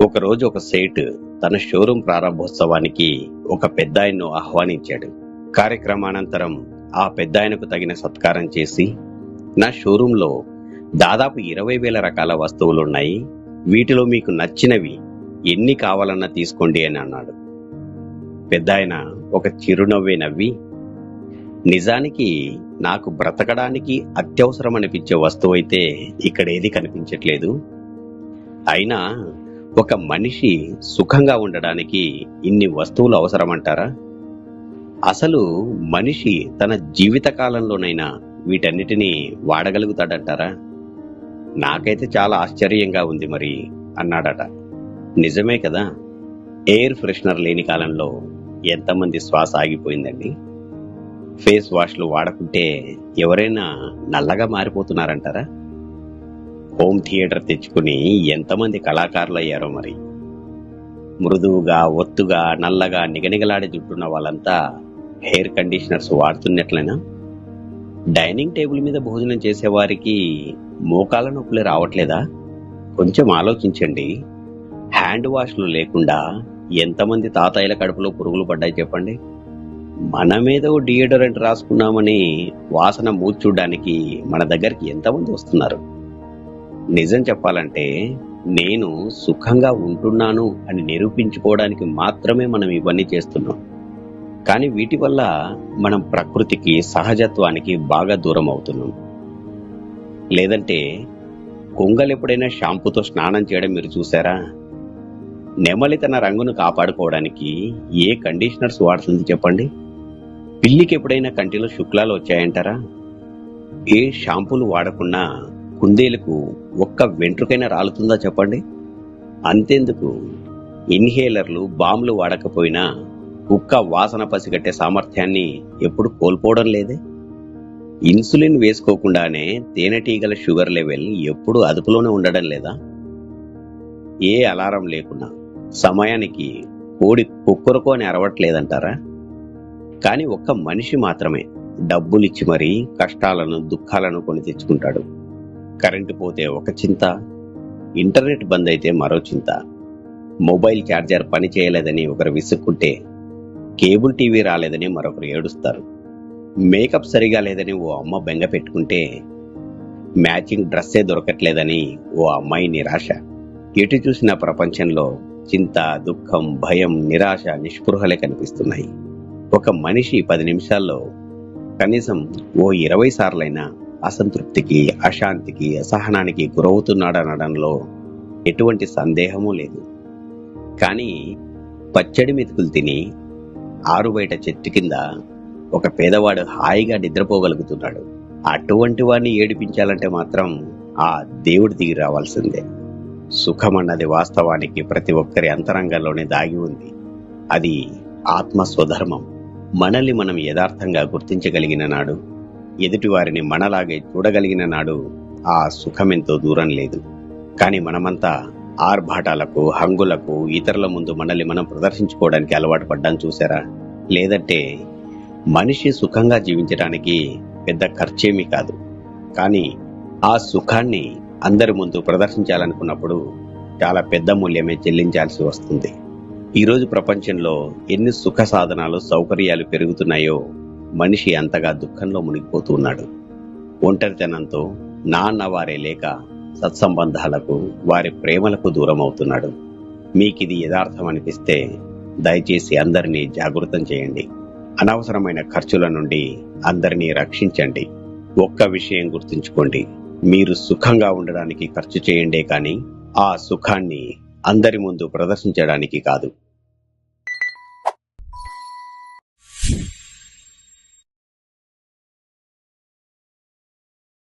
ఒకరోజు ఒక సేట్ తన షోరూం ప్రారంభోత్సవానికి ఒక పెద్దాయన్ను ఆహ్వానించాడు. కార్యక్రమానంతరం ఆ పెద్దాయనకు తగిన సత్కారం చేసి, నా షోరూంలో దాదాపు 20,000 రకాల వస్తువులున్నాయి, వీటిలో మీకు నచ్చినవి ఎన్ని కావాలన్నా తీసుకోండి అని అన్నాడు. పెద్దాయన ఒక చిరునవ్వే నవ్వి, నిజానికి నాకు బ్రతకడానికి అత్యవసరం అనిపించే వస్తువు అయితే ఇక్కడ ఏది కనిపించట్లేదు. అయినా ఒక మనిషి సుఖంగా ఉండడానికి ఇన్ని వస్తువులు అవసరమంటారా? అసలు మనిషి తన జీవిత కాలంలోనైనా వీటన్నిటినీ వాడగలుగుతాడంటారా? నాకైతే చాలా ఆశ్చర్యంగా ఉంది మరి అన్నాడట. నిజమే కదా, ఎయిర్ ఫ్రెషనర్ లేని కాలంలో ఎంతమంది శ్వాస ఆగిపోయిందండి. ఫేస్ వాష్లు వాడకుంటే ఎవరైనా నల్లగా మారిపోతున్నారంటారా? హోమ్ థియేటర్ తెచ్చుకుని ఎంతమంది కళాకారులు అయ్యారో మరి. మృదువుగా, ఒత్తుగా, నల్లగా నిగనిగలాడి జుట్టున్న వాళ్ళంతా హెయిర్ కండిషనర్స్ వాడుతున్నట్లయినా డైనింగ్ టేబుల్ మీద భోజనం చేసేవారికి మోకాళ్ళ నొప్పులు రావట్లేదా? కొంచెం ఆలోచించండి. హ్యాండ్ వాష్లు లేకుండా ఎంతమంది తాతయ్యల కడుపులో పురుగులు పడ్డాయి చెప్పండి. మనమేదో డియోడరెంట్ రాసుకున్నామని వాసన మూర్చూడ్డానికి మన దగ్గరికి ఎంతమంది వస్తున్నారు? నిజం చెప్పాలంటే నేను సుఖంగా ఉంటున్నాను అని నిరూపించుకోవడానికి మాత్రమే మనం ఇవన్నీ చేస్తున్నాం. కానీ వీటి వల్ల మనం ప్రకృతికి, సహజత్వానికి బాగా దూరం అవుతున్నాం. లేదంటే కొంగలు ఎప్పుడైనా షాంపూతో స్నానం చేయడం మీరు చూసారా? నెమలి తన రంగును కాపాడుకోవడానికి ఏ కండిషనర్స్ వాడుతుంది చెప్పండి? పిల్లికి ఎప్పుడైనా కంటిలో శుక్లాలు వచ్చాయంటారా? ఏ షాంపూలు వాడకుండా కుందేలకు ఒక్క వెంట్రుకైనా రాలుతుందా చెప్పండి? అంతెందుకు, ఇన్హేలర్లు, బాంబులు వాడకపోయినా కుక్క వాసన పసిగట్టే సామర్థ్యాన్ని ఎప్పుడు కోల్పోవడం లేదే. ఇన్సులిన్ వేసుకోకుండానే తేనెటీగల షుగర్ లెవెల్ ఎప్పుడు అదుపులోనే ఉండడం లేదా? ఏ అలారం లేకున్నా సమయానికి కోడి కుక్కరకో అని అరవట్లేదంటారా? కానీ ఒక్క మనిషి మాత్రమే డబ్బులిచ్చి మరీ కష్టాలను, దుఃఖాలను కొని తెచ్చుకుంటాడు. కరెంటు పోతే ఒక చింత, ఇంటర్నెట్ బంద్ అయితే మరో చింత, మొబైల్ ఛార్జర్ పని చేయలేదని ఒకరు విసుక్కుంటే కేబుల్ టీవీ రాలేదని మరొకరు ఏడుస్తారు. మేకప్ సరిగా లేదని ఓ అమ్మ బెంగ పెట్టుకుంటే మ్యాచింగ్ డ్రెస్సే దొరకట్లేదని ఓ అమ్మాయి నిరాశ. ఎటు చూసిన ప్రపంచంలో చింత, దుఃఖం, భయం, నిరాశ, నిస్పృహలే కనిపిస్తున్నాయి. ఒక మనిషి 10 నిమిషాల్లో కనీసం ఓ 20 సార్లైనా అసంతృప్తికి, అశాంతికి, అసహనానికి గురవుతున్నాడనడంలో ఎటువంటి సందేహమూ లేదు. కానీ పచ్చడి మెతుకులు తిని ఆరు బయట చెట్టు కింద ఒక పేదవాడు హాయిగా నిద్రపోగలుగుతున్నాడు. అటువంటి వాడిని ఏడిపించాలంటే మాత్రం ఆ దేవుడు దిగి రావాల్సిందే. సుఖమన్నది వాస్తవానికి ప్రతి ఒక్కరి అంతరంగంలోనే దాగి ఉంది. అది ఆత్మ స్వధర్మం. మనల్ని మనం యథార్థంగా గుర్తించగలిగిన నాడు, ఎదుటివారిని మనలాగే చూడగలిగిన నాడు ఆ సుఖమెంతో దూరం లేదు. కానీ మనమంతా ఆర్భాటాలకు, హంగులకు, ఇతరుల ముందు మనల్ని మనం ప్రదర్శించుకోవడానికి అలవాటు పడ్డాం చూసారా? లేదంటే మనిషి సుఖంగా జీవించడానికి పెద్ద ఖర్చేమీ కాదు. కానీ ఆ సుఖాన్ని అందరి ముందు ప్రదర్శించాలనుకున్నప్పుడు చాలా పెద్ద మూల్యమే చెల్లించాల్సి వస్తుంది. ఈరోజు ప్రపంచంలో ఎన్ని సుఖ సాధనాలు, సౌకర్యాలు పెరుగుతున్నాయో మనిషి అంతగా దుఃఖంలో మునిగిపోతున్నాడు. ఒంటరితనంతో, నాన్నవారే లేక సత్సంబంధాలకు, వారి ప్రేమలకు దూరం అవుతున్నాడు. మీకిది యథార్థం అనిపిస్తే దయచేసి అందరినీ జాగృతం చేయండి. అనవసరమైన ఖర్చుల నుండి అందరినీ రక్షించండి. ఒక్క విషయం గుర్తుంచుకోండి, మీరు సుఖంగా ఉండడానికి ఖర్చు చేయండే కానీ ఆ సుఖాన్ని అందరి ముందు ప్రదర్శించడానికి కాదు.